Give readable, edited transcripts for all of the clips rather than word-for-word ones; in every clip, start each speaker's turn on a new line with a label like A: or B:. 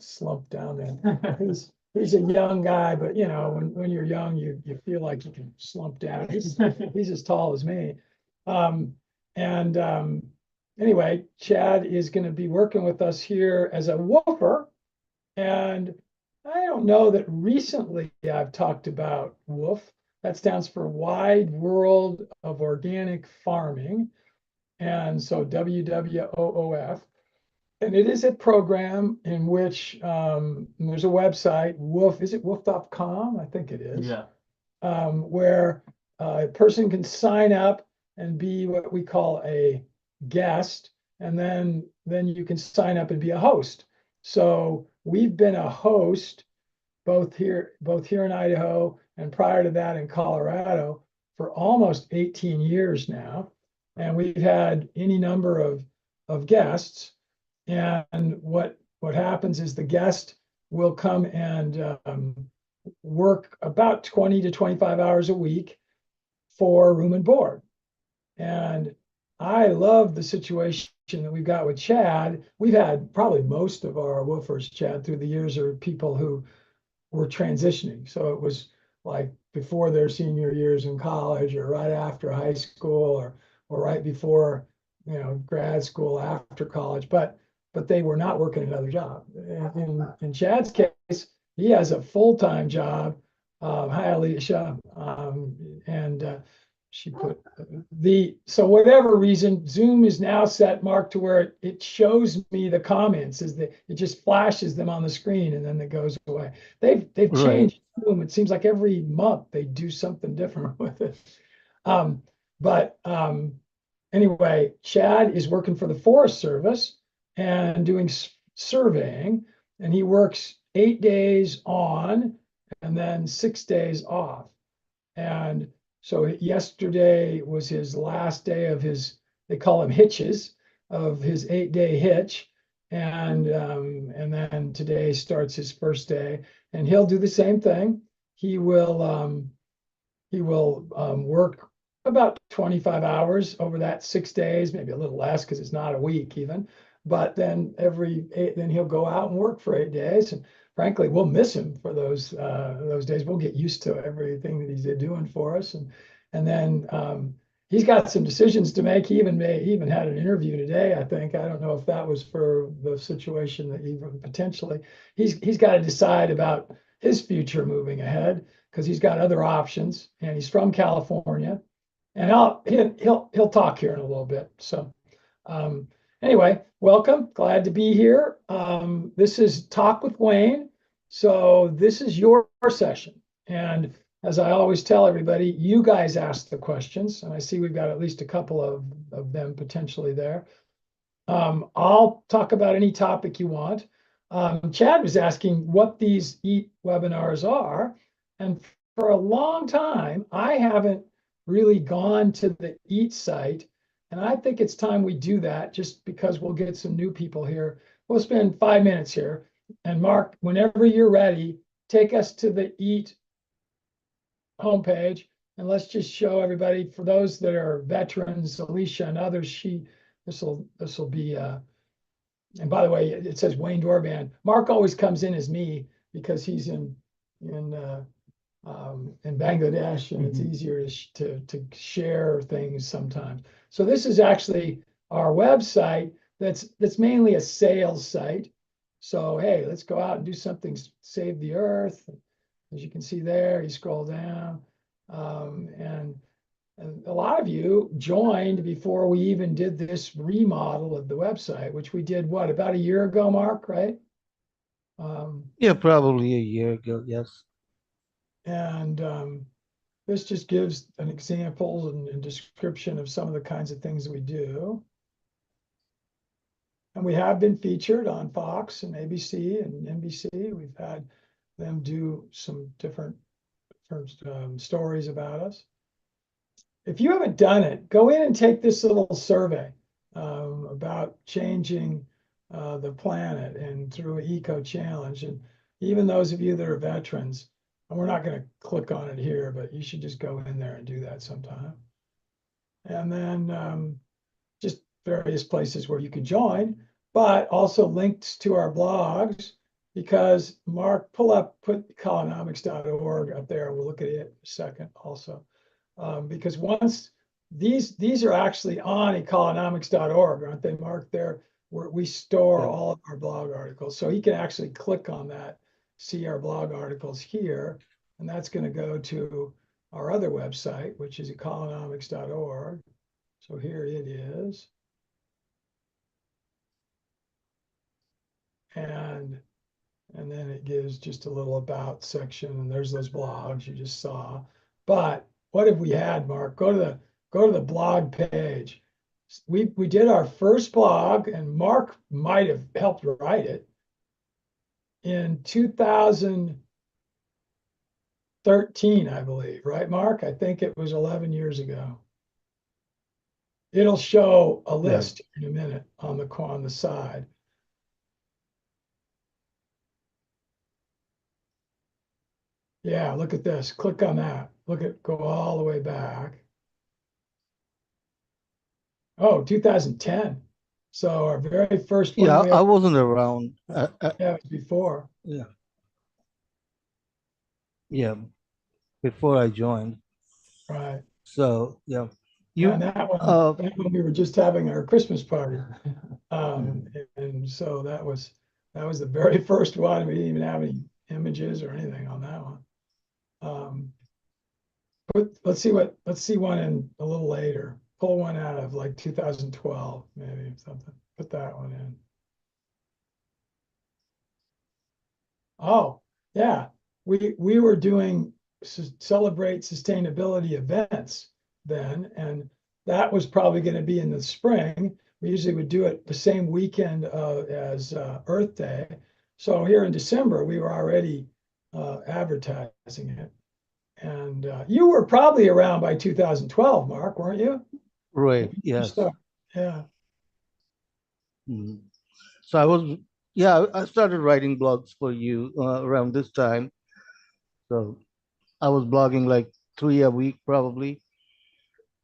A: slumped down there. He's a young guy, but you know, when you're young, you feel like you can slump down. He's as tall as me. And anyway, Chad is going to be working with us here as a woofer. And I don't know that recently I've talked about WOOF. That stands for Wide World of Organic Farming. And so WWOOF. And it is a program in which there's a website, Woof, is it woof.com? I think it is.
B: Yeah.
A: Where a person can sign up and be what we call a guest, and then you can sign up and be a host. So we've been a host both here in Idaho and prior to that in Colorado for almost 18 years now. And we've had any number of guests. And what happens is the guest will come and work about 20 to 25 hours a week for room and board. And I love the situation that we've got with Chad. We've had probably most of our woofers, Chad, through the years are people who were transitioning. So it was like before their senior years in college or right after high school or right before, you know, grad school after college. But they were not working another job. In Chad's case, he has a full-time job. Hi, Alicia. And she put so whatever reason, Zoom is now set, Mark, to where it shows me the comments, is that it just flashes them on the screen and then it goes away. They've changed Zoom. It seems like every month they do something different with it. Anyway, Chad is working for the Forest Service and doing surveying, and he works 8 days on and then 6 days off. And so yesterday was his last day of his, they call them hitches, of his 8-day hitch. And then today starts his first day, and he'll do the same thing. He will work about 25 hours over that 6 days, maybe a little less because it's not a week even. But then then he'll go out and work for 8 days. And frankly, we'll miss him for those days. We'll get used to everything that he's doing for us. And then he's got some decisions to make. He even had an interview today, I think. I don't know if that was for the situation that even potentially he's got to decide about his future moving ahead, because he's got other options, and he's from California. And he'll talk here in a little bit. So anyway, welcome. Glad to be here. This is Talk with Wayne. So this is your session. And as I always tell everybody, you guys ask the questions. And I see we've got at least a couple of them potentially there. I'll talk about any topic you want. Chad was asking what these EAT webinars are. And for a long time, I haven't really gone to the EAT site. And I think it's time we do that, just because we'll get some new people here. We'll spend 5 minutes here. And Mark, whenever you're ready, take us to the EAT homepage. And let's just show everybody, for those that are veterans, Alicia and others, this will be, and by the way, it says Wayne Dorban. Mark always comes in as me because he's in Bangladesh, and it's easier to share things sometimes. So this is actually our website that's mainly a sales site. So hey, let's go out and do something, save the earth. As you can see there, you scroll down, and a lot of you joined before we even did this remodel of the website, which we did, what, about a year ago, Mark, right?
C: Yeah, probably a year ago, yes.
A: And this just gives an example and description of some of the kinds of things we do. And we have been featured on Fox and ABC and NBC. We've had them do some different stories about us. If you haven't done it, go in and take this little survey about changing the planet and through an eco challenge. And even those of you that are veterans, and we're not going to click on it here, but you should just go in there and do that sometime. And then just various places where you can join, but also links to our blogs because Mark, put economics.org up there. We'll look at it in a second also. Because once these are actually on economics.org, aren't they, Mark? There where we store
C: Yeah.
A: all of our blog articles. So he can actually click on that, see our blog articles here, and that's going to go to our other website, which is economics.org. So here it is. And then it gives just a little about section, and there's those blogs you just saw. But what have we had, Mark? Go to the blog page. We did our first blog, and Mark might have helped write it in 2013, I believe, right, Mark? I think it was 11 years ago. It'll show a
C: Yeah.
A: list in a minute on the side. Yeah, look at this. Click on that. Go all the way back. Oh, 2010. So our very first one
C: Yeah,
A: we
C: I
A: ever,
C: wasn't around.
A: yeah, it was before.
C: Yeah, yeah, before I joined.
A: Right.
C: So yeah,
A: Yeah, and
C: you
A: that one we were just having our Christmas party. And so that was the very first one. We didn't even have any images or anything on that one. Let's see one in a little later. Pull one out of like 2012, maybe something. Put that one in. Oh, yeah. We were doing celebrate sustainability events then, and that was probably going to be in the spring. We usually would do it the same weekend as Earth Day. So here in December, we were already advertising it. And you were probably around by 2012, Mark, weren't you?
C: right? Yes.
A: Yeah.
C: Mhm. So yeah, I started writing blogs for you around this time. So I was blogging like 3 a week probably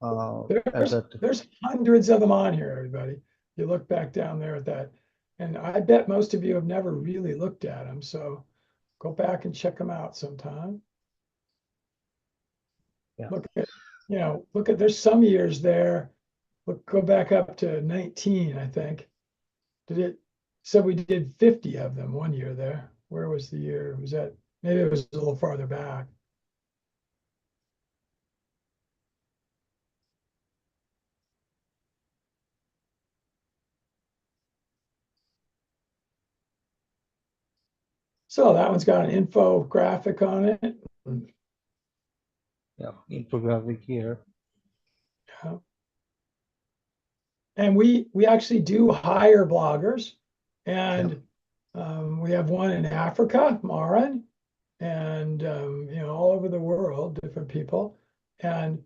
C: at
A: There's
C: that.
A: there's hundreds of them on here, everybody. You look back down there at that, and I bet most of you have never really looked at them. So go back and check them out sometime.
C: Yeah.
A: Look at, there's some years there. Go back up to 19, I think. Did it? So we did 50 of them one year there. Where was the year? Was that maybe it was a little farther back? So that one's got an infographic on it.
C: Yeah, infographic here.
A: Yeah. And we actually do hire bloggers, and we have one in Africa, Marin, and all over the world, different people. And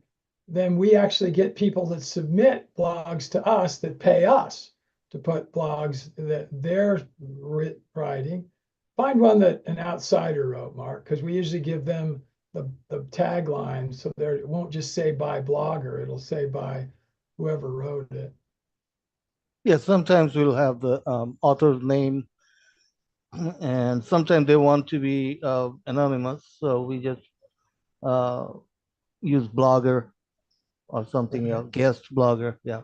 A: then we actually get people that submit blogs to us that pay us to put blogs that they're writing. Find one that an outsider wrote, Mark, because we usually give them the tagline, so there it won't just say by blogger, it'll say by whoever wrote it.
C: Yeah, sometimes we'll have the author's name, and sometimes they want to be anonymous, so we just uh, use blogger or something else, guest blogger. Yeah.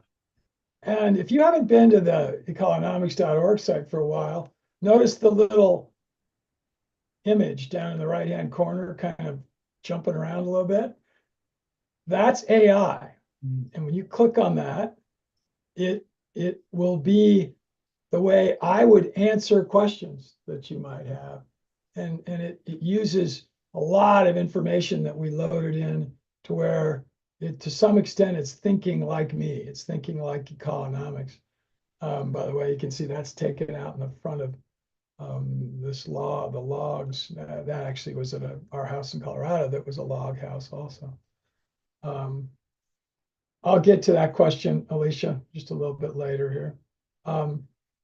A: And if you haven't been to the economics.org site for a while, notice the little image down in the right-hand corner, kind of jumping around a little bit. That's AI. And when you click on that, it will be the way I would answer questions that you might have. And it uses a lot of information that we loaded in to where to some extent it's thinking like me. It's thinking like economics. By the way, you can see that's taken out in the front of the logs. That actually was at our house in Colorado. That was a log house also. Um, I'll get to that question, Alicia, just a little bit later here.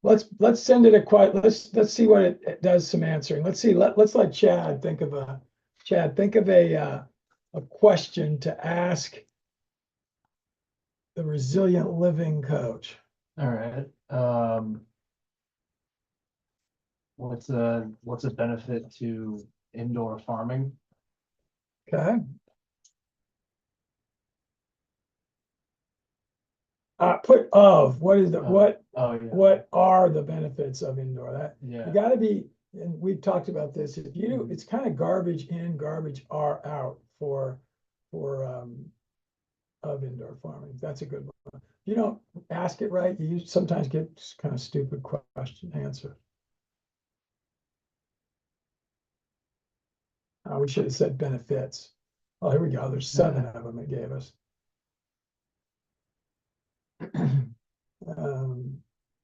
A: Let's send it a quiet. Let's see what it does. Some answering. Let's see. Let's let Chad think of a a question to ask the resilient living coach.
B: All right. what's a benefit to indoor farming?
A: Okay. Put of, what is the,
B: Oh, yeah.
A: what are the benefits of indoor? That, you
B: Yeah.
A: gotta be, and we've talked about this, if you,
B: Mhm.
A: it's kind of garbage in, garbage are out for, of indoor farming. That's a good one. If you don't ask it right, you sometimes get kind of stupid question answer. We should have said benefits. Oh, here we go. There's 7 of them it gave us.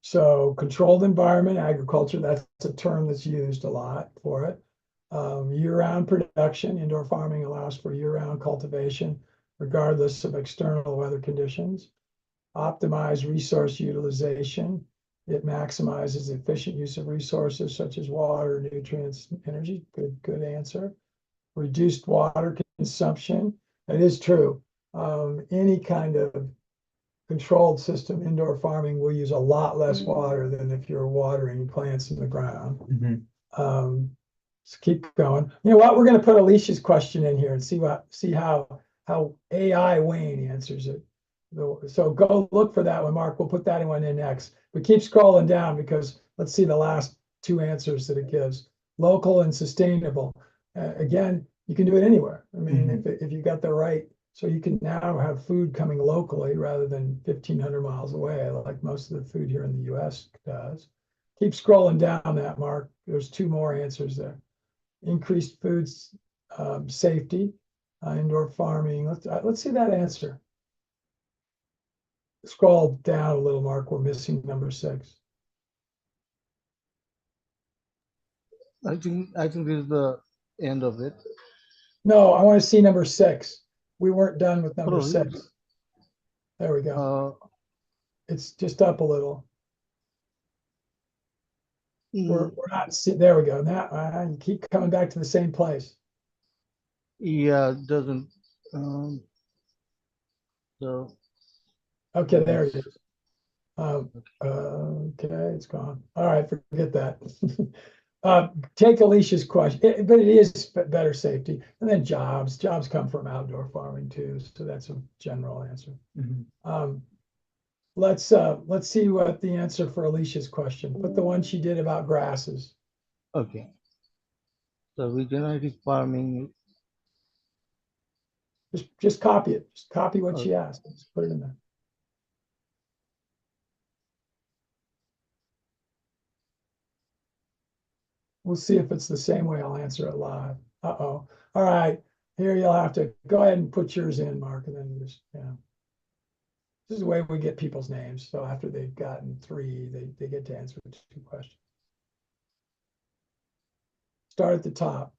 A: So controlled environment agriculture, that's a term that's used a lot for it. Year-round production, indoor farming allows for year-round cultivation regardless of external weather conditions. Optimize resource utilization. It maximizes the efficient use of resources such as water, nutrients, energy. Good answer. Reduced water consumption. That is true. Any kind of controlled system, indoor farming will use a lot less water than if you're watering plants in the ground. So keep going. You know what? We're going to put Alicia's question in here and see how AI Wayne answers it. So go look for that one, Mark. We'll put that one in next. But keep scrolling down because let's see the last 2 answers that it gives. Local and sustainable. Again, you can do it anywhere. I mean, if you got the right, so you can now have food coming locally rather than 1,500 miles away, like most of the food here in the US does. Keep scrolling down that, Mark. There's 2 more answers there. Increased food safety, indoor farming. Let's see that answer. Scroll down a little, Mark. We're missing number 6.
C: I think this is the end of it.
A: No, I want to see number 6. We weren't done with number
C: Oh,
A: 6. There we go.
C: Uh,
A: It's just up a little. We're
C: mm,
A: not see, there we go. Now you keep coming back to the same place.
C: yeah, it doesn't. Um, so
A: Okay, there it is. Okay, it's gone. All right, forget that. Take Alicia's question, but it is better safety. And then jobs. Jobs come from outdoor farming too, so that's a general answer. Let's see what the answer for Alicia's question. Put the one she did about grasses.
C: okay. So regenerative farming.
A: Just copy it. Just copy what she asked. Just put it in there. We'll see if it's the same way I'll answer it live. Uh-oh. All right. Here you'll have to go ahead and put yours in, Mark, and then just, yeah. This is the way we get people's names. So after they've gotten 3, they get to answer 2 questions. Start at the top.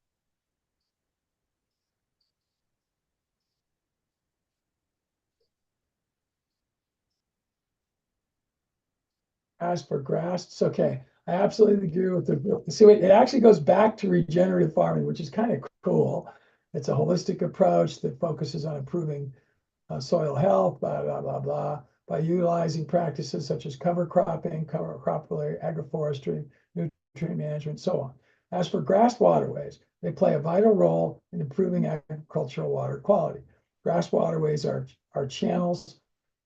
A: As for grass, it's okay. I absolutely agree with the, see, it actually goes back to regenerative farming, which is kind of cool. It's a holistic approach that focuses on improving soil health, blah, blah, blah, blah, by utilizing practices such as cover cropping, cover crop agroforestry, nutrient management, so on. As for grass waterways, they play a vital role in improving agricultural water quality. Grass waterways are channels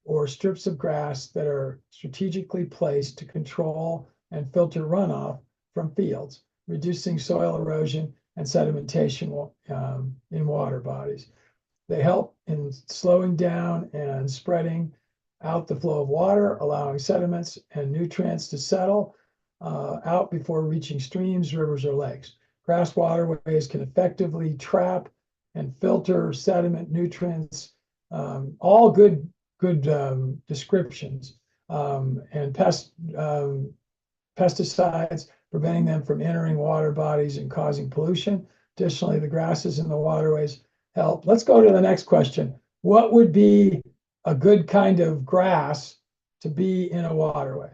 A: or strips of grass that are strategically placed to control and filter runoff from fields, reducing soil erosion and sedimentation in water bodies. They help in slowing down and spreading out the flow of water, allowing sediments and nutrients to settle out before reaching streams, rivers, or lakes. Grass waterways can effectively trap and filter sediment, nutrients, all good descriptions, and pesticides, preventing them from entering water bodies and causing pollution. Additionally, the grasses in the waterways help. Let's go to the next question. What would be a good kind of grass to be in a waterway?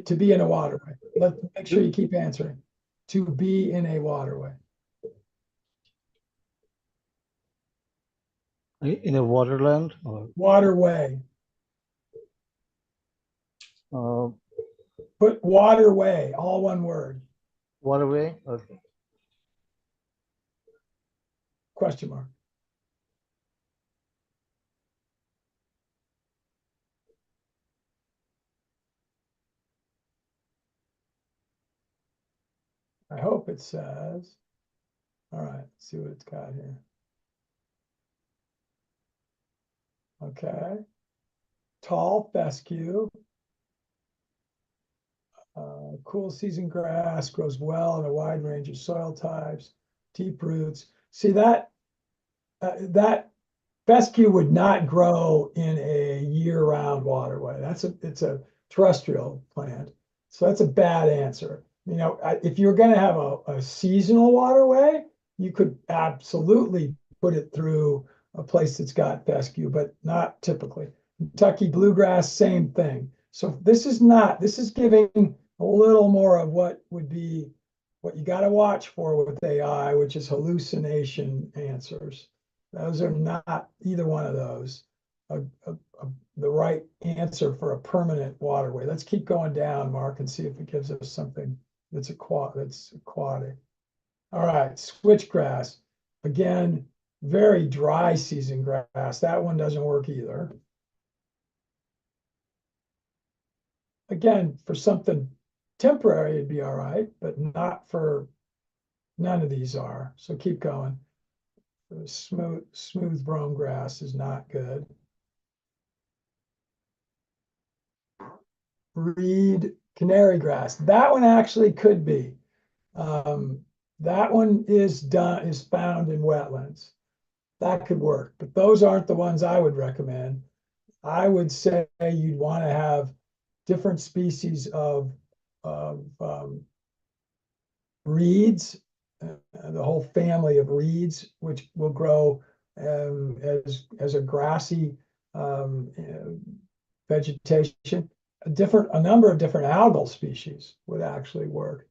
A: To be in a waterway. Let's make sure you keep answering. To be in a waterway.
C: In a waterland or
A: Waterway.
C: uh,
A: Put waterway, all one word,
C: waterway? Okay.
A: question mark. I hope it says. All right, let's see what it's got here. Okay. Tall fescue. Cool season grass, grows well in a wide range of soil types, deep roots. See that fescue would not grow in a year-round waterway. It's a terrestrial plant. So that's a bad answer. You know, if you're going to have a seasonal waterway, you could absolutely put it through a place that's got fescue, but not typically. Kentucky bluegrass, same thing. So this is giving a little more of what would be what you got to watch for with AI, which is hallucination answers. Those are not either one of those the right answer for a permanent waterway. Let's keep going down, Mark, and see if it gives us something that's aquatic. All right, switchgrass. Again, very dry season grass. That one doesn't work either. Again, for something temporary, it'd be all right, but not for none of these are. So keep going. Smooth brome grass is not good. Reed canary grass. That one actually could be. That one is found in wetlands. That could work, but those aren't the ones I would recommend. I would say you'd want to have different species of reeds, the whole family of reeds, which will grow as a grassy vegetation. A number of different algal species would actually work,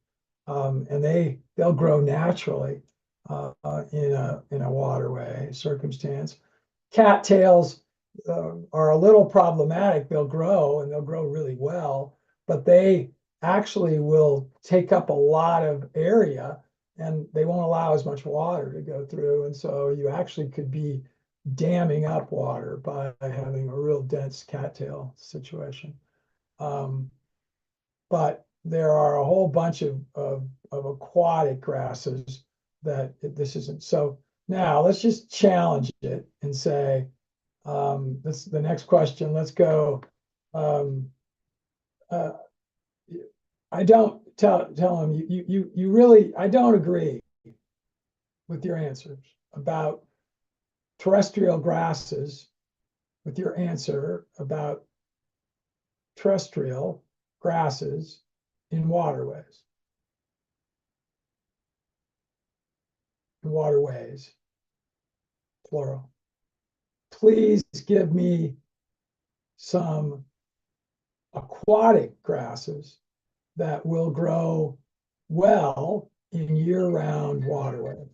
A: and they'll grow naturally in a waterway circumstance. Cattails are a little problematic. They'll grow and they'll grow really well, but they actually will take up a lot of area and they won't allow as much water to go through. And so you actually could be damming up water by having a real dense cattail situation. But there are a whole bunch of aquatic grasses that this isn't. So now let's just challenge it and say, that's the next question. Let's go. I don't tell him you really, I don't agree with your answers about terrestrial grasses, with your answer about terrestrial grasses in waterways. Waterways, plural. Please give me some aquatic grasses that will grow well in year-round waterways.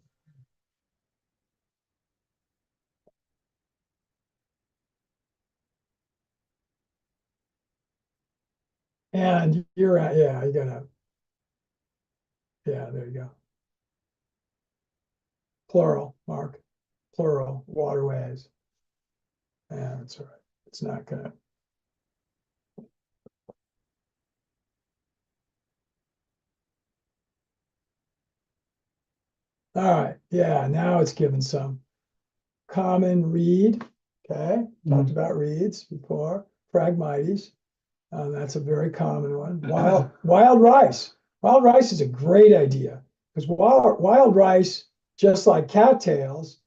A: And you're at, yeah, you're gonna, yeah, there you go. Plural, Mark, plural, waterways. Yeah, that's all right. It's not gonna. All right, yeah, now it's given some. Common reed, okay, talked about reeds before. Phragmites, that's a very common one. Wild rice. Wild rice is a great idea because wild rice, just like cattails,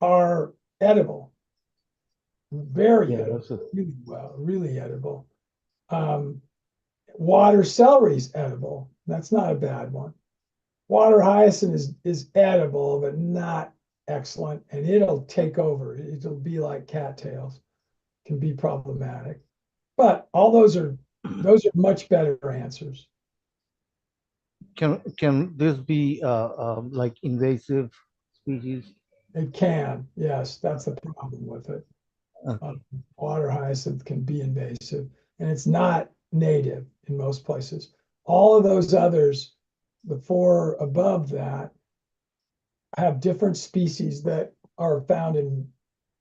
A: are edible. Very edible, really well, really edible. Water celery is edible. That's not a bad one. Water hyacinth is edible, but not excellent, and it'll take over. It'll be like cattails, can be problematic. But all those are much better answers.
C: Can this be like invasive species?
A: It can, yes, that's the problem with it.
C: Okay.
A: Water hyacinth can be invasive, and it's not native in most places. All of those others, the four above that, have different species that are found in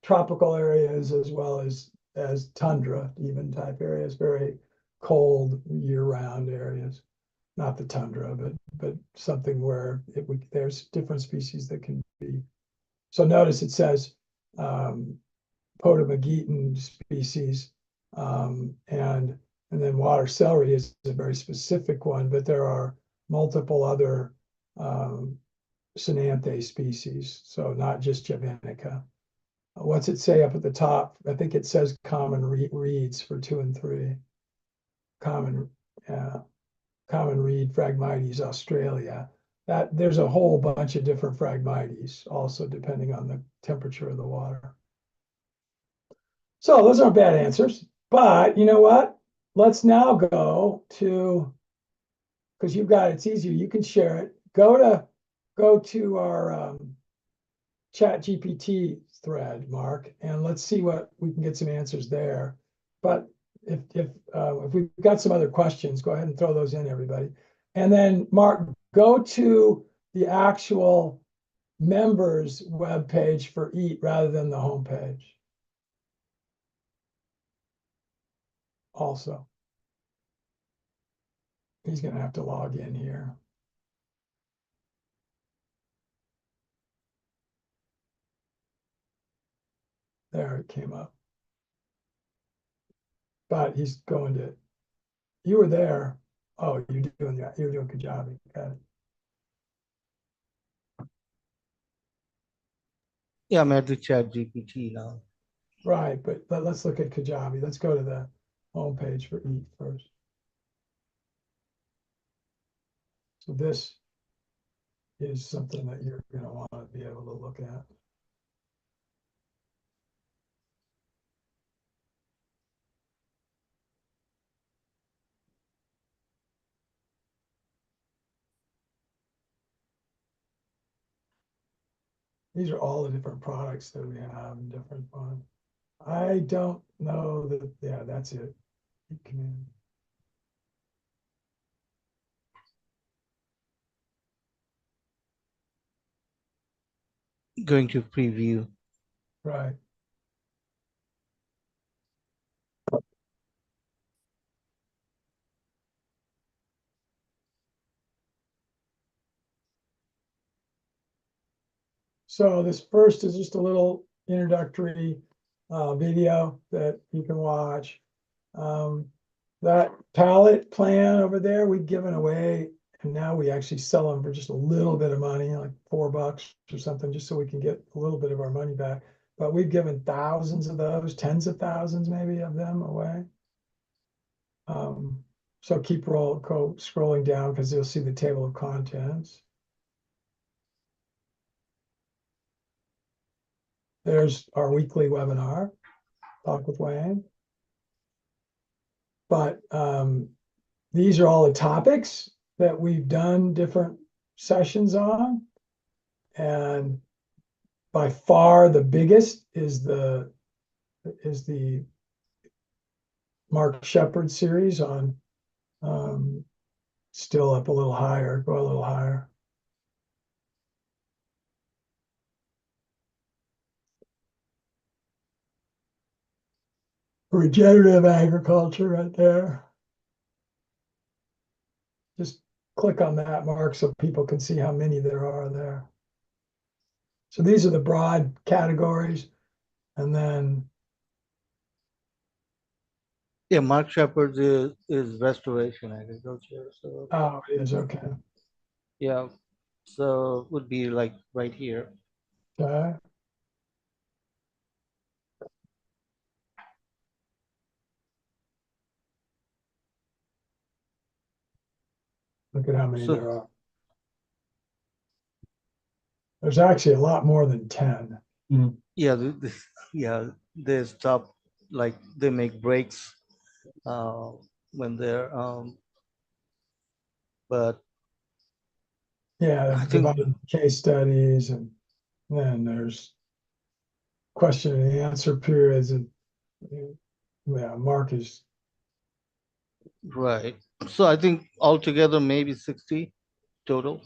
A: tropical areas as well as tundra, even type areas, very cold year-round areas. Not the tundra, but something where there's different species that can be. So notice it says Potamogeton species, and then water celery is a very specific one, but there are multiple other Sinanthe species, so not just Javanica. What's it say up at the top? I think it says common reeds for 2 and 3. Common, common reed Phragmites Australia. That there's a whole bunch of different Phragmites, also depending on the temperature of the water. So those aren't bad answers, but you know what? Let's now go to, because you've got, it's easier, you can share it. Go to our chat GPT thread, Mark, and let's see what we can get some answers there. But if we've got some other questions, go ahead and throw those in, everybody. And then Mark, go to the actual members webpage for EAT rather than the homepage. Also, he's going to have to log in here. There it came up. But he's going to, you were there. Oh, you're doing that. You're doing Kajabi. Got it.
C: Yeah, I'm at the chat GPT now.
A: Right, but let's look at Kajabi. Let's go to the homepage for EAT first. So this is something that you're going to want to be able to look at. These are all the different products that we have in different ones. I don't know that, yeah, that's it. Command.
C: Going to preview.
A: Right. So this first is just a little introductory video that you can watch. That palette plan over there, we've given away, and now we actually sell them for just a little bit of money, like $4 or something, just so we can get a little bit of our money back. But we've given thousands of those, tens of thousands maybe of them away. So keep scrolling down because you'll see the table of contents. There's our weekly webinar, Talk with Wayne. But these are all the topics that we've done different sessions on. And by far the biggest is the Mark Shepard series on still up a little higher, go a little higher. Regenerative agriculture right there. Just click on that, Mark, so people can see how many there are there. So these are the broad categories. And then,
C: Yeah, Mark Shepard is restoration agriculture. So
A: oh, it is, okay.
C: yeah, so it would be like right here.
A: Okay. Look at how many
C: So
A: there are. There's actually a lot more than 10.
C: yeah, yeah, they stop, like they make breaks when they're but
A: Yeah,
C: I
A: they've
C: think
A: divided case studies and Then there's question and answer periods, and yeah, Mark is,
C: Right. So I think altogether maybe 60 total.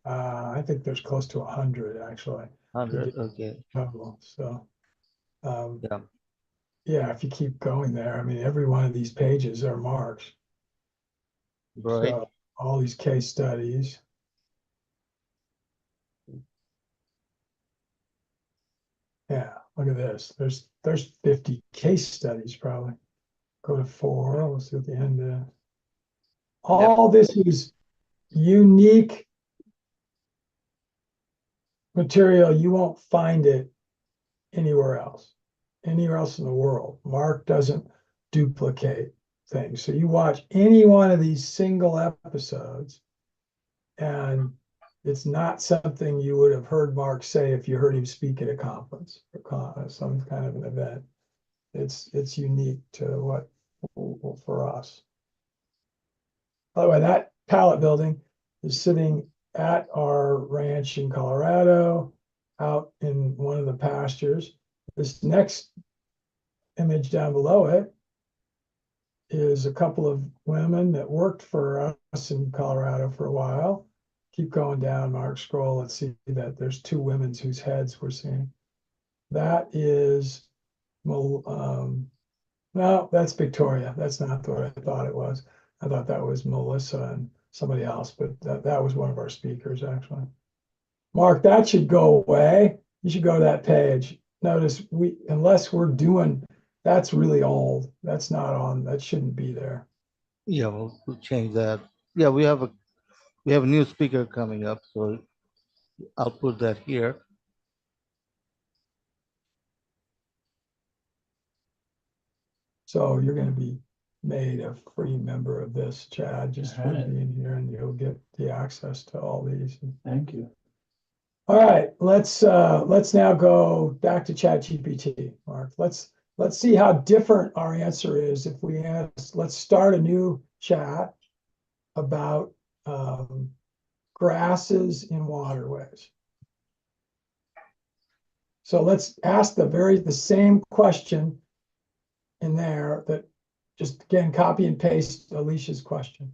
A: I think there's close to 100 actually.
C: 100. Okay.
A: Total. So,
C: Yeah.
A: yeah, if you keep going there, I mean, every one of these pages are marks.
C: Right.
A: So all these case studies. Yeah, look at this. There's 50 case studies probably. Go to 4. We'll see what the end is. All this is unique material. You won't find it anywhere else in the world. Mark doesn't duplicate things. So you watch any one of these single episodes, and it's not something you would have heard Mark say if you heard him speak at a conference or some kind of an event. It's unique to what for us. By the way, that pallet building is sitting at our ranch in Colorado, out in one of the pastures. This next image down below it is a couple of women that worked for us in Colorado for a while. Keep going down, Mark, scroll. Let's see that there's 2 women whose heads we're seeing. That is, no, that's Victoria. That's not what I thought it was. I thought that was Melissa and somebody else, but that was one of our speakers actually. Mark, that should go away. You should go to that page. Notice unless we're doing, that's really old. That's not on, that shouldn't be there.
C: Yeah, we'll change that. Yeah, we have a new speaker coming up, so I'll put that here.
A: So you're going to be made a free member of this, Chad, just for
B: Alright.
A: being here, and you'll get the access to all these.
B: Thank you.
A: All right, let's now go back to ChatGPT, Mark. Let's see how different our answer is if we ask, let's start a new chat about grasses in waterways. So let's ask the same question in there, that just again copy and paste Alicia's question.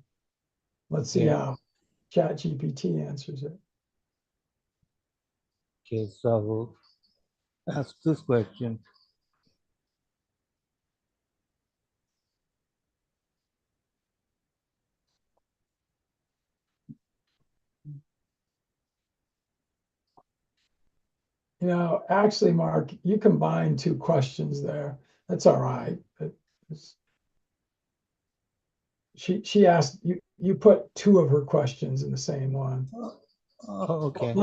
A: Let's see
C: Okay.
A: how ChatGPT answers it.
C: Okay, so I will ask this question.
A: You know, actually, Mark, you combined 2 questions there. That's all right. She asked you put 2 of her questions in the same one.
C: Oh, okay.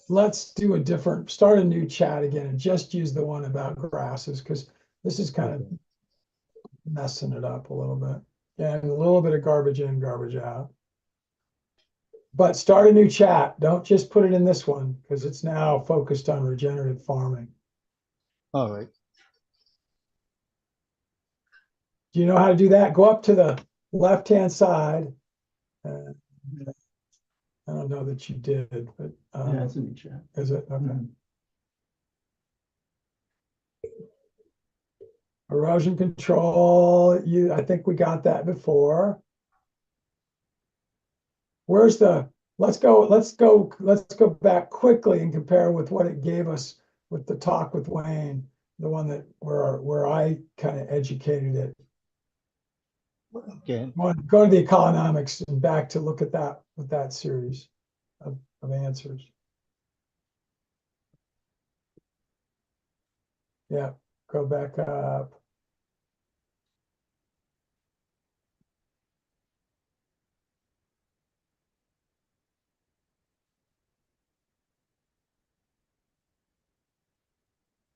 A: Let's do start a new chat again and just use the one about grasses, because this is kind of messing it up a little bit. And a little bit of garbage in, garbage out. But start a new chat. Don't just put it in this one, because it's now focused on regenerative farming.
C: All right.
A: Do you know how to do that? Go up to the left-hand side. I don't know that you did, but
B: Yeah, it's in the chat.
A: is it? Okay.
B: Mhm.
A: Erosion control, I think we got that before. Let's go back quickly and compare with what it gave us with the talk with Wayne, the one that where I kind of educated it.
C: Okay.
A: Go to the economics and back to look at that with that series of answers. Yeah, go back up.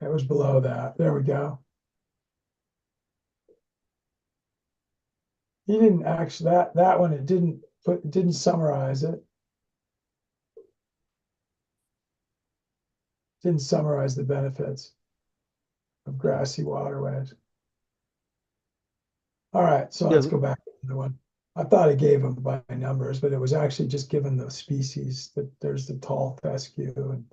A: It was below that. There we go. He didn't actually, that one, it didn't summarize it. Didn't summarize the benefits of grassy waterways. All right, so let's go back to the one. I thought it gave them by numbers, but it was actually just given the species. That there's the tall fescue and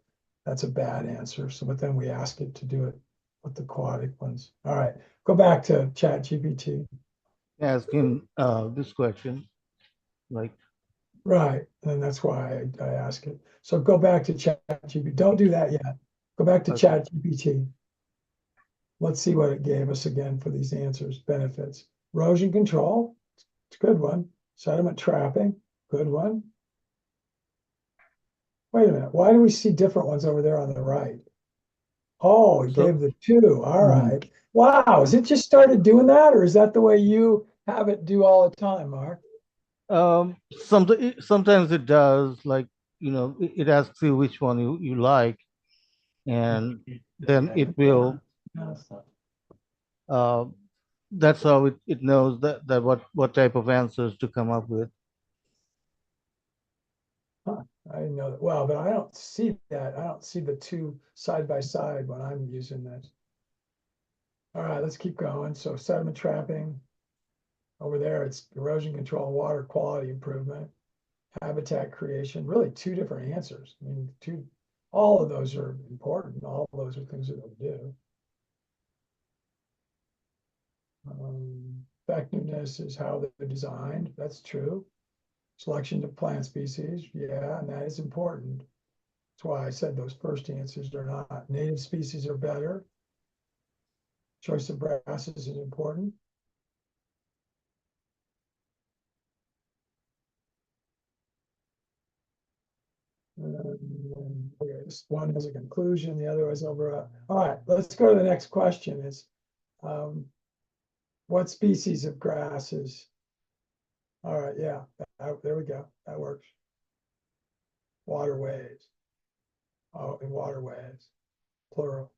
A: That's a bad answer. So, but then we ask it to do it with the aquatic ones. All right, go back to ChatGPT.
C: Ask him this question, like,
A: Right, and that's why I ask it. So go back to ChatGPT. Don't do that yet. Go back to
C: okay.
A: ChatGPT. Let's see what it gave us again for these answers. Benefits. Erosion control, it's a good one. Sediment trapping, good one. Wait a minute, why do we see different ones over there on the right? Oh, it
C: So-
A: gave the two. All
C: Mhm.
A: right. Wow, has it just started doing that, or is that the way you have it do all the time, Mark?
C: Sometimes it does, like, it asks you which one you like, and then it will, uh, that's how it knows that what type of answers to come up with.
A: Huh, I didn't know that. Well, but I don't see that. I don't see the two side by side when I'm using this. All right, let's keep going. So sediment trapping. Over there, it's erosion control, water quality improvement, habitat creation. Really two different answers. I mean, all of those are important. All of those are things that they'll do. Effectiveness is how they're designed. That's true. Selection of plant species. Yeah, and that is important. That's why I said those first answers are not. Native species are better. Choice of grasses is important. Okay, this one has a conclusion, the other is over. All right, let's go to the next question. Is what species of grasses? All right, yeah, there we go. That works. Waterways. Oh, and waterways, plural.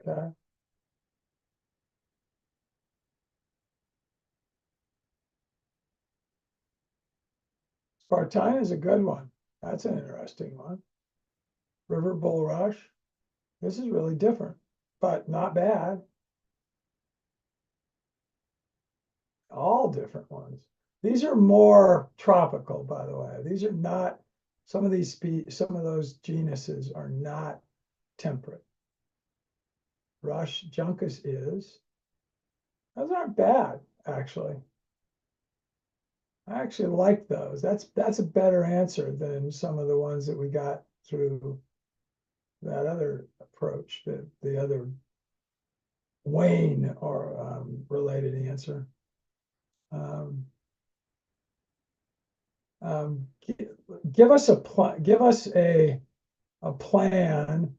A: Okay. Spartina is a good one. That's an interesting one. River bulrush. This is really different, but not bad. All different ones. These are more tropical, by the way. These are not, some of those genuses are not temperate. Rush juncus is. Those aren't bad, actually. I actually like those. That's a better answer than some of the ones that we got through that other approach, the other Wayne or related answer. Give us a plan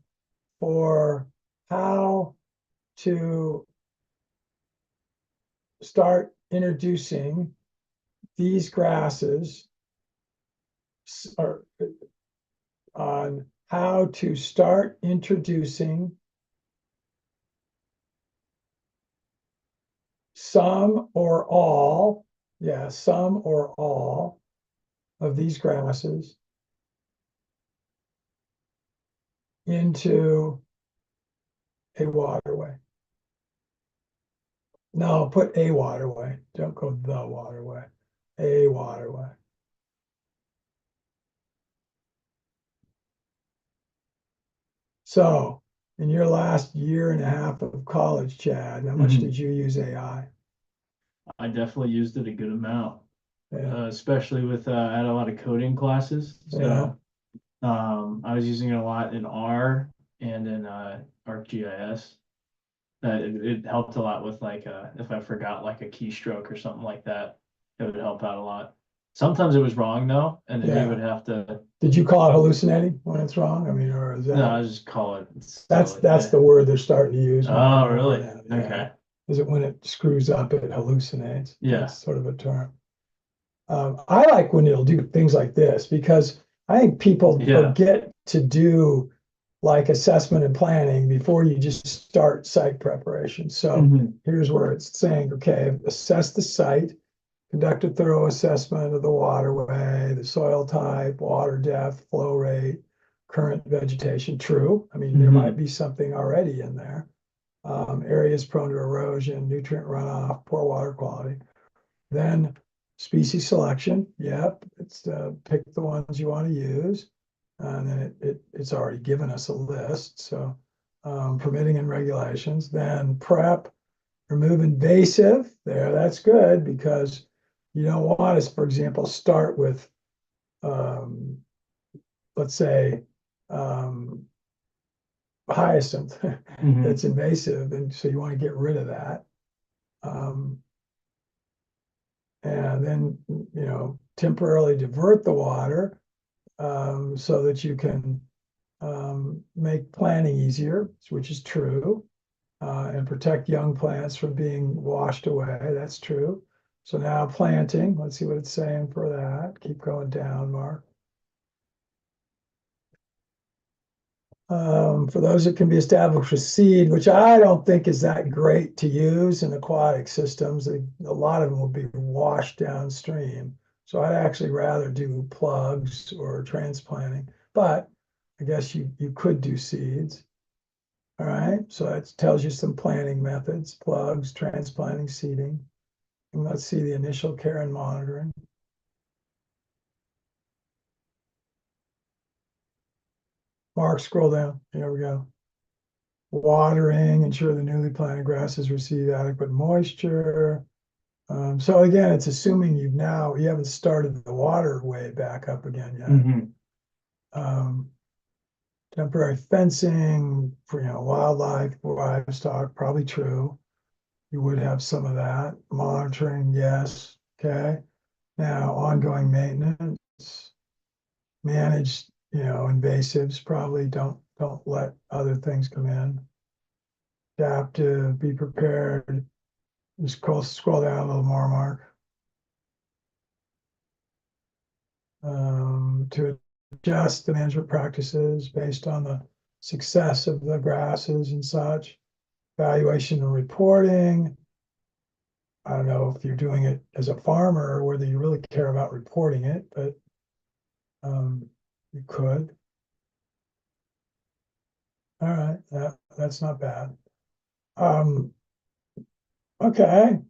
A: for how to start introducing these grasses, or on how to start introducing some or all of these grasses into a waterway. No, put a waterway. Don't go the waterway. A waterway. So, in your last year and a half of college, Chad, how much
B: Mhm.
A: did you use AI?
B: I definitely used it a good amount,
A: Yeah,
B: especially with I had a lot of coding classes.
A: Yeah.
B: So I was using it a lot in R and in ArcGIS. That it helped a lot with like if I forgot like a keystroke or something like that, it would help out a lot. Sometimes it was wrong though, and then
A: Yeah.
B: you would have to.
A: Did you call it hallucinating when it's wrong? I mean, or is
B: No, I
A: that,
B: just call it.
A: that's
B: Yeah.
A: the word they're starting to use more
B: Oh,
A: and more
B: really?
A: now. Yeah.
B: Okay.
A: Is it when it screws up, it hallucinates?
B: Yeah.
A: That's sort of a term. I like when it'll do things like this because I think people
B: Yeah.
A: forget to do like assessment and planning before you just start site preparation. So
B: Mhm.
A: here's where it's saying, okay, assess the site, conduct a thorough assessment of the waterway, the soil type, water depth, flow rate, current vegetation. True. I mean, there might be something already in there. Areas prone to erosion, nutrient runoff, poor water quality. Then Species selection, yep, it's pick the ones you want to use. And then it's already given us a list, so permitting and regulations, then prep, remove invasive, there, that's good, because you don't want us, for example, start with let's say hyacinth
B: Mhm.
A: that's invasive, and so you want to get rid of that. And then, temporarily divert the water so that you can make planting easier, which is true, and protect young plants from being washed away. That's true. So now planting, let's see what it's saying for that. Keep going down, Mark. For those that can be established with seed, which I don't think is that great to use in aquatic systems. A lot of them will be washed downstream. So I'd actually rather do plugs or transplanting, but I guess you could do seeds. All right, so that tells you some planting methods: plugs, transplanting, seeding. And let's see the initial care and monitoring. Mark, scroll down. Here we go. Watering, ensure the newly planted grasses receive adequate moisture. So again, it's assuming you haven't started the waterway back up again yet.
B: Mhm.
A: Temporary fencing for wildlife, livestock, probably true. You would have some of that. Monitoring, yes. Okay. Now, ongoing maintenance, manage, invasives, probably don't let other things come in. Adaptive, be prepared. Just scroll down a little more, Mark. To adjust the management practices based on the success of the grasses and such. Evaluation and reporting. I don't know if you're doing it as a farmer or whether you really care about reporting it, but you could. All right, that's not bad. Okay.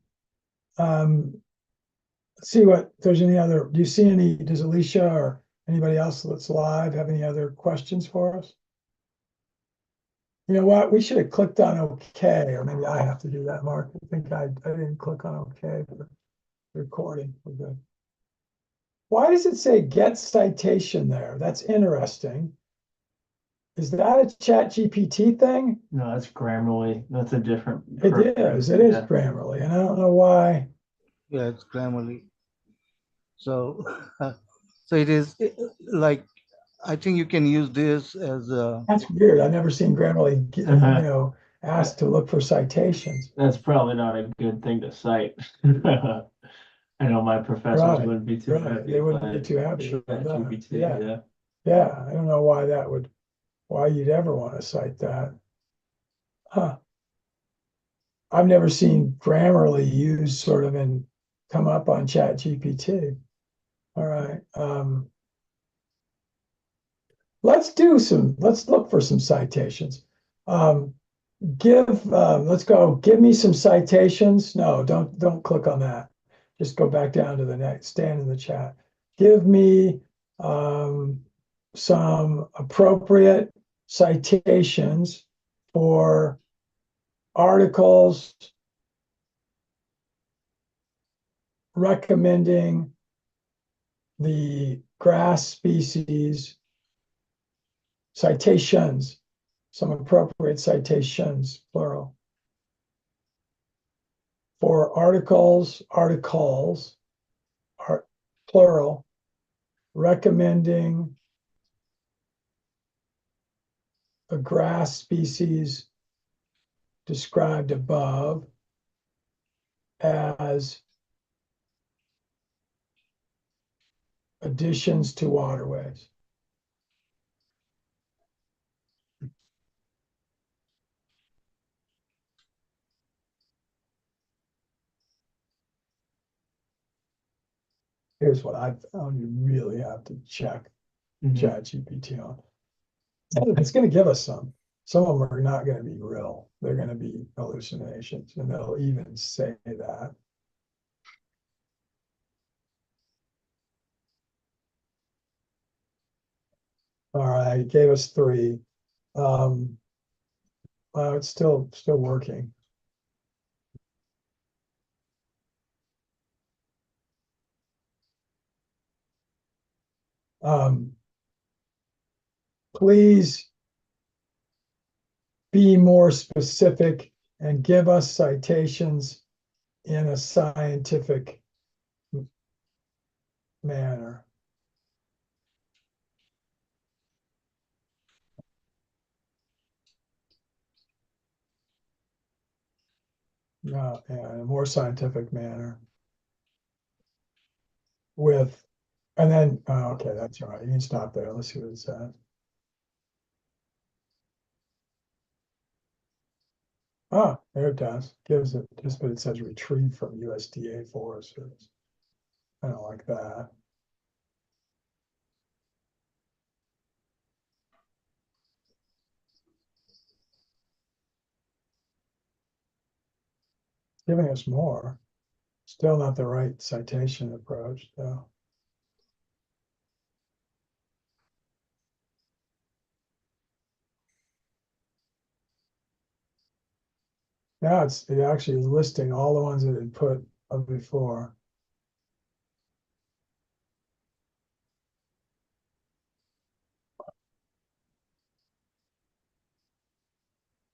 A: Let's see what if there's any other. Do you see any? Does Alicia or anybody else that's live have any other questions for us? You know what? We should have clicked on OK, or maybe I have to do that, Mark. I think I didn't click on OK for the recording. We're good. Why does it say get citation there? That's interesting. Is that a Chat GPT thing?
B: No, that's Grammarly. That's a different
A: It
B: program.
A: is. It is
B: Yeah.
A: Grammarly, and I don't know why.
C: Yeah, it's Grammarly. So, so it is like, I think you can use this as a,
A: That's weird. I've never seen Grammarly,
B: Uh-huh.
A: asked to look for citations.
B: That's probably not a good thing to cite. I know my professors
A: Right,
B: wouldn't be too
A: right.
B: happy.
A: They wouldn't be
B: But
A: too happy with
B: Chat
A: that.
B: GPT,
A: Yeah,
B: yeah.
A: yeah. I don't know why you'd ever want to cite that. Huh. I've never seen Grammarly used sort of come up on Chat GPT. All right. Let's look for some citations. Let's go, give me some citations. No, don't click on that. Just go back down to the next, stand in the chat. Give me some appropriate citations for articles recommending the grass species citations, some appropriate citations, plural, for articles, plural, recommending a grass species described above as additions to waterways. Here's what I found you really have to check
B: Mhm.
A: Chat GPT on. It's going to give us some. Some of them are not going to be real. They're going to be hallucinations, and they'll even say that. All right, it gave us 3. Well, it's still working. Please be more specific and give us citations in a scientific manner. Yeah, in a more scientific manner. And then, okay, that's all right. You can stop there. Let's see what it says. Ah, there it does. Gives it just, but it says retrieved from USDA Forest Service. I don't like that. Giving us more. Still not the right citation approach, though. Now it actually is listing all the ones that it put up before.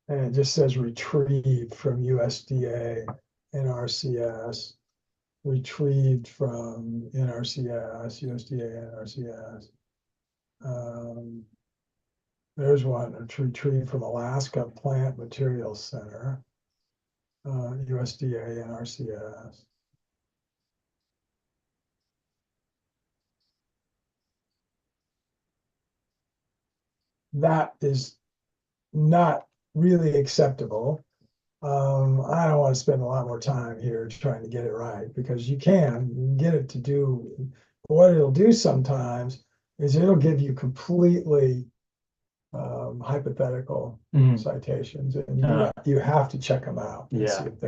A: And it just says retrieved from USDA, NRCS, retrieved from NRCS, USDA, NRCS. There's one, it's retrieved from Alaska Plant Materials Center, USDA, NRCS. That is not really acceptable. I don't want to spend a lot more time here trying to get it right, because you can get it to do what it'll do sometimes is it'll give you completely hypothetical citations, and you have to check them out and see if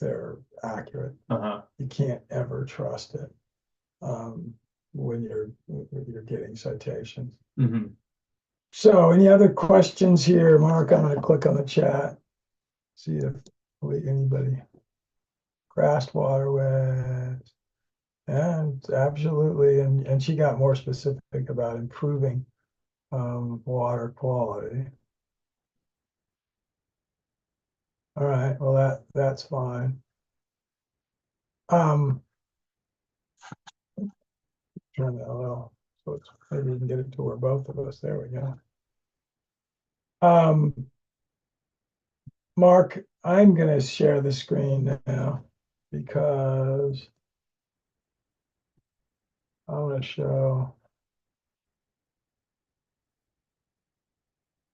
A: they're accurate. You can't ever trust it when you're getting citations. So any other questions here, Mark? I'm going to click on the chat, see if anybody. Grassed waterways, and absolutely, and she got more specific about improving water quality. All right, well that's fine. Turn that a little, so it's, maybe we can get it to where both of us. There we go. Mark, I'm going to share the screen now because I want to show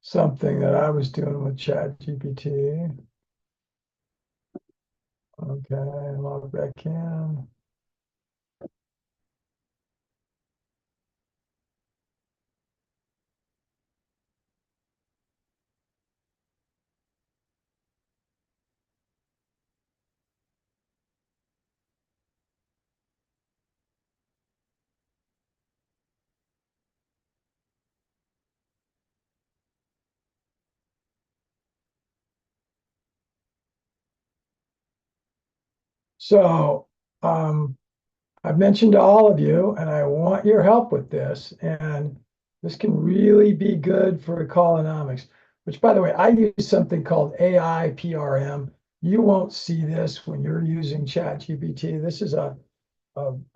A: something that I was doing with ChatGPT. Okay, log back in. So I've mentioned to all of you, and I want your help with this, and this can really be good for economics, which, by the way, I use something called AI PRM. You won't see this when you're using ChatGPT. This is an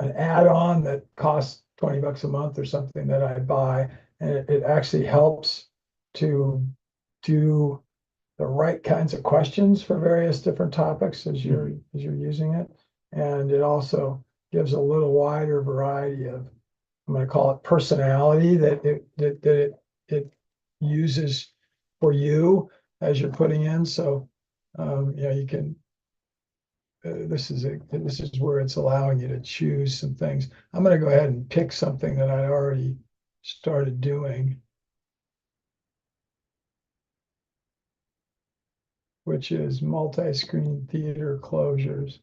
A: add-on that costs 20 bucks a month or something that I buy, and it actually helps to do the right kinds of questions for various different topics as you're using it. And it also gives a little wider variety of, I'm going to call it personality that it uses for you as you're putting in. So you can this is where it's allowing you to choose some things. I'm going to go ahead and pick something that I already started doing, which is multi-screen theater closures.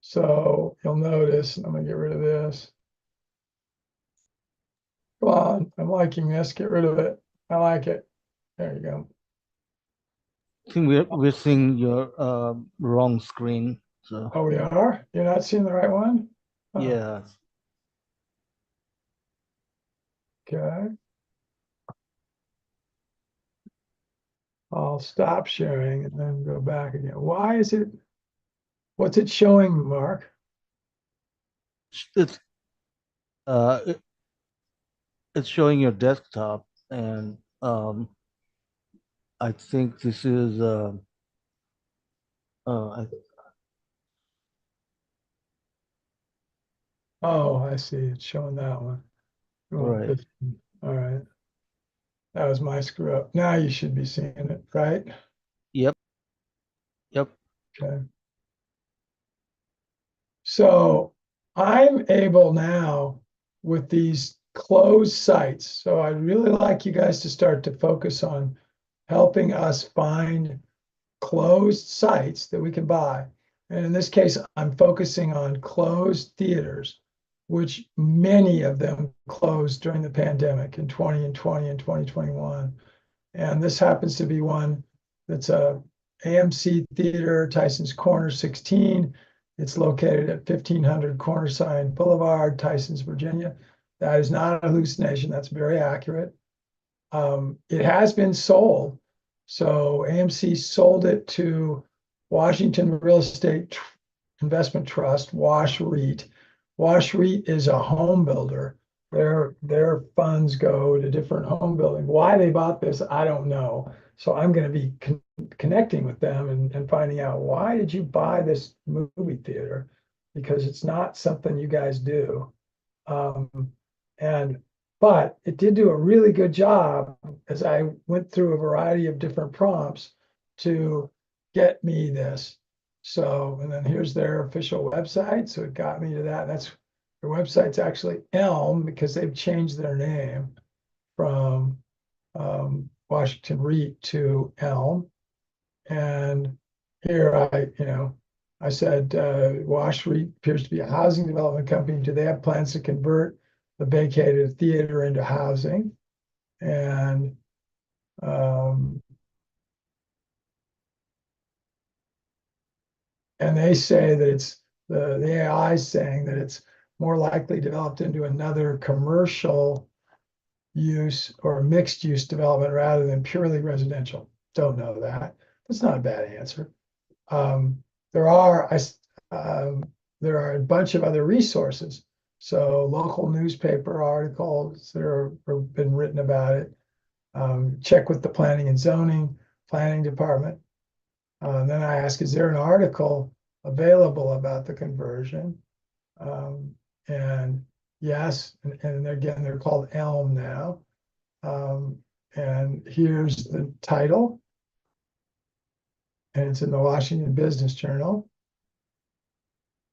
A: So you'll notice, I'm going to get rid of this. Come on, I'm liking this. Get rid of it. I like it. There you go.
C: I think we're seeing your wrong screen. So
A: Oh, we are? You're not seeing the right one? Oh,
C: yeah,
A: okay. I'll stop sharing and then go back again. Why is it? What's it showing, Mark?
C: it's uh, it, it's showing your desktop, and I think this is I,
A: Oh, I see. It's showing that one. You want
C: right.
A: 15. All right. That was my screw up. Now you should be seeing it, right?
C: Yep, yep.
A: Okay. So I'm able now with these closed sites. So I'd really like you guys to start to focus on helping us find closed sites that we can buy. And in this case, I'm focusing on closed theaters, which many of them closed during the pandemic in 2020 and 2021. And this happens to be one that's a AMC Theater, Tyson's Corner 16. It's located at 1500 Cornersign Boulevard, Tysons, Virginia. That is not a hallucination. That's very accurate. It has been sold. So AMC sold it to Washington Real Estate Investment Trust, Wash REIT. Wash REIT is a home builder. Their funds go to different home building. Why they bought this, I don't know. So I'm going to be connecting with them and finding out, why did you buy this movie theater? Because it's not something you guys do. Um, and but it did do a really good job as I went through a variety of different prompts to get me this. So, and then here's their official website. So it got me to that. That's their website's actually Elm, because they've changed their name from Washington REIT to Elm. And here I said, Wash REIT appears to be a housing development company. Do they have plans to convert the vacated theater into housing? And um, and they say that it's the AI is saying that it's more likely developed into another commercial use or mixed use development rather than purely residential. Don't know that. That's not a bad answer. Um, there are there are a bunch of other resources. So local newspaper articles that have been written about it. Check with the planning and zoning planning department. Then I ask, is there an article available about the conversion? Um, and yes, and again, they're called Elm now. And here's the title, and it's in the Washington Business Journal.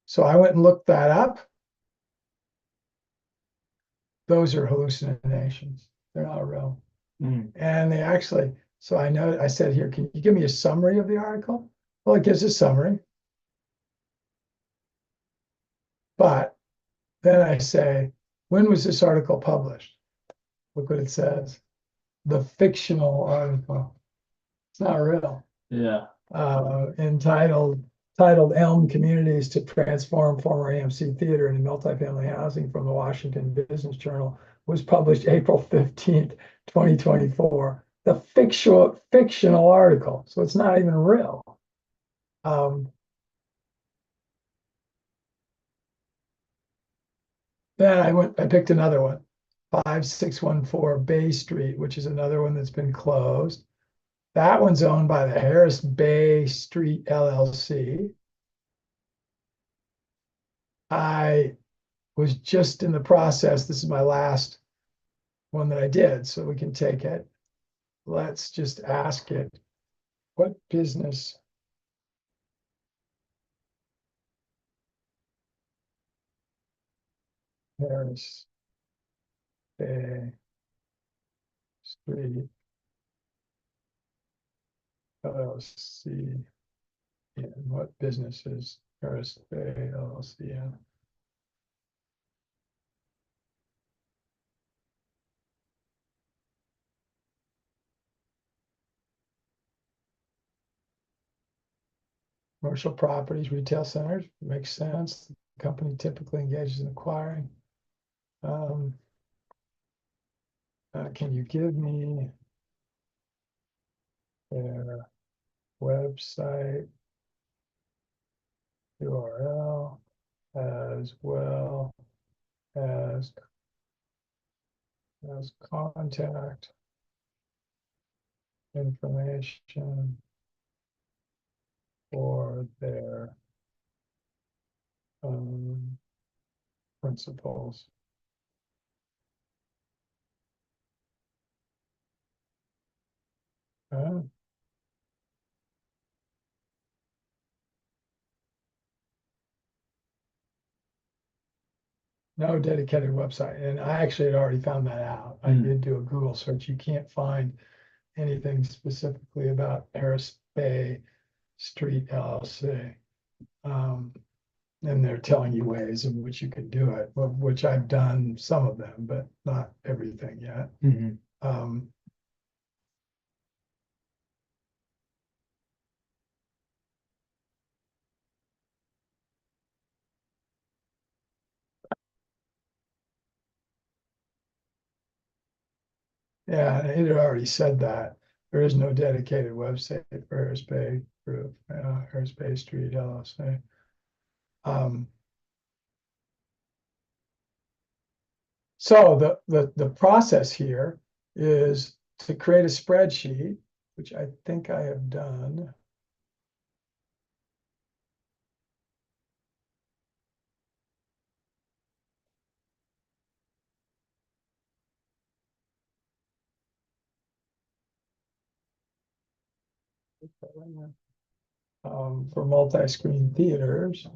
A: So I went and looked that up. Those are hallucinations. They're not real.
B: Mm.
A: And they actually, so I said, here, can you give me a summary of the article? Well, it gives a summary. But then I say, when was this article published? Look what it says. The fictional article. It's not real.
B: Yeah.
A: Titled Elm Communities to Transform Former AMC Theater into Multifamily Housing from the Washington Business Journal, was published April 15th, 2024. The fictional article. So it's not even real. Then I picked another one, 5614 Bay Street, which is another one that's been closed. That one's owned by the Harris Bay Street LLC. I was just in the process. This is my last one that I did, so we can take it. Let's just ask it, what business? Harris Bay Street LLC. And what business is Harris Bay LLC in? Commercial properties, retail centers, makes sense. The company typically engages in acquiring. Can you give me their website URL as well as contact information for their principals. No dedicated website, and I actually had already found that out. I did do a Google search. You can't find anything specifically about Harris Bay Street LLC. And they're telling you ways in which you can do it, which I've done some of them, but not everything yet. Yeah, it had already said that. There is no dedicated website for Harris Bay Group, Harris Bay Street LLC. So the process here is to create a spreadsheet, which I think I have done. For multi-screen theaters.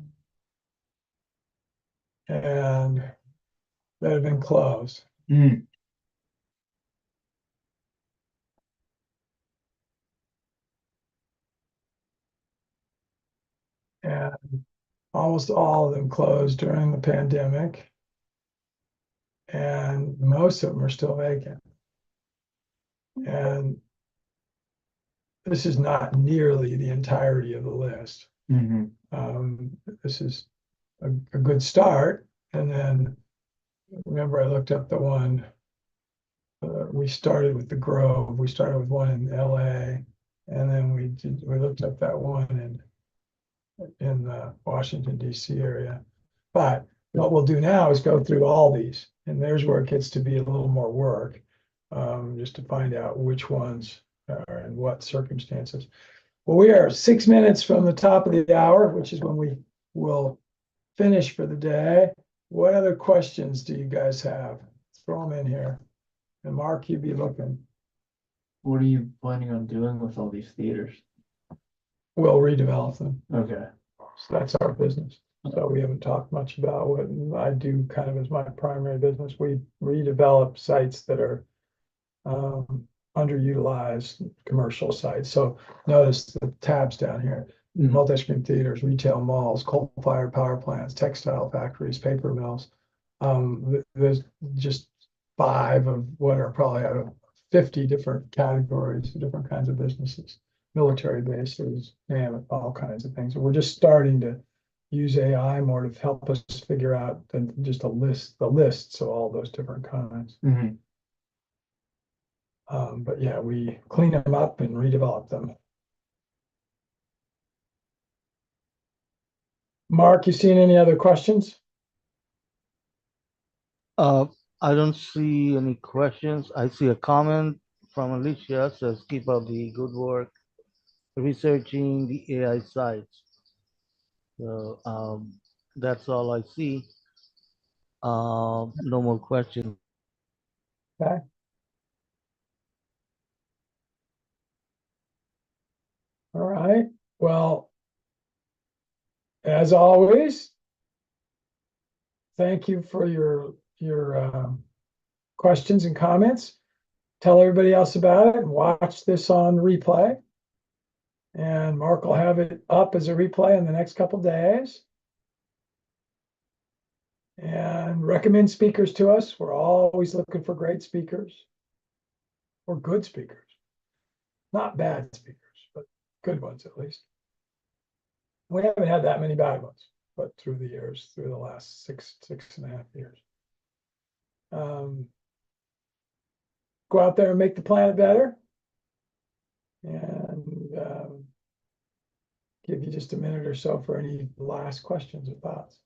A: And that have been closed. And almost all of them closed during the pandemic. And most of them are still vacant. And this is not nearly the entirety of the list. This is a good start. And then remember, I looked up the one, we started with the Grove. We started with one in LA. And then we looked up that one in the Washington, D.C. area. But what we'll do now is go through all these. And there's where it gets to be a little more work, just to find out which ones are in what circumstances. Well, we are 6 minutes from the top of the hour, which is when we will finish for the day. What other questions do you guys have? Throw them in here. And Mark, you be looking.
B: What are you planning on doing with all these theaters?
A: We'll redevelop them.
B: Okay.
A: So that's our business. So we haven't talked much about what I do kind of as my primary business. We redevelop sites that are underutilized commercial sites. So notice the tabs down here: multi-screen theaters, retail malls, coal-fired power plants, textile factories, paper mills. There's just 5 of what are probably out of 50 different categories, different kinds of businesses, military bases, and all kinds of things. We're just starting to use AI more to help us figure out than just the lists of all those different kinds. But yeah, we clean them up and redevelop them. Mark, you seen any other questions?
C: I don't see any questions. I see a comment from Alicia, says keep up the good work researching the AI sites. So that's all I see. No more questions.
A: Okay. All right. Well, as always, thank you for your questions and comments. Tell everybody else about it and watch this on replay. And Mark will have it up as a replay in the next couple days. And recommend speakers to us. We're always looking for great speakers or good speakers. Not bad speakers, but good ones at least. We haven't had that many bad ones, but through the years, through the last 6.5 years. Go out there and make the planet better. And give you just a minute or so for any last questions or thoughts.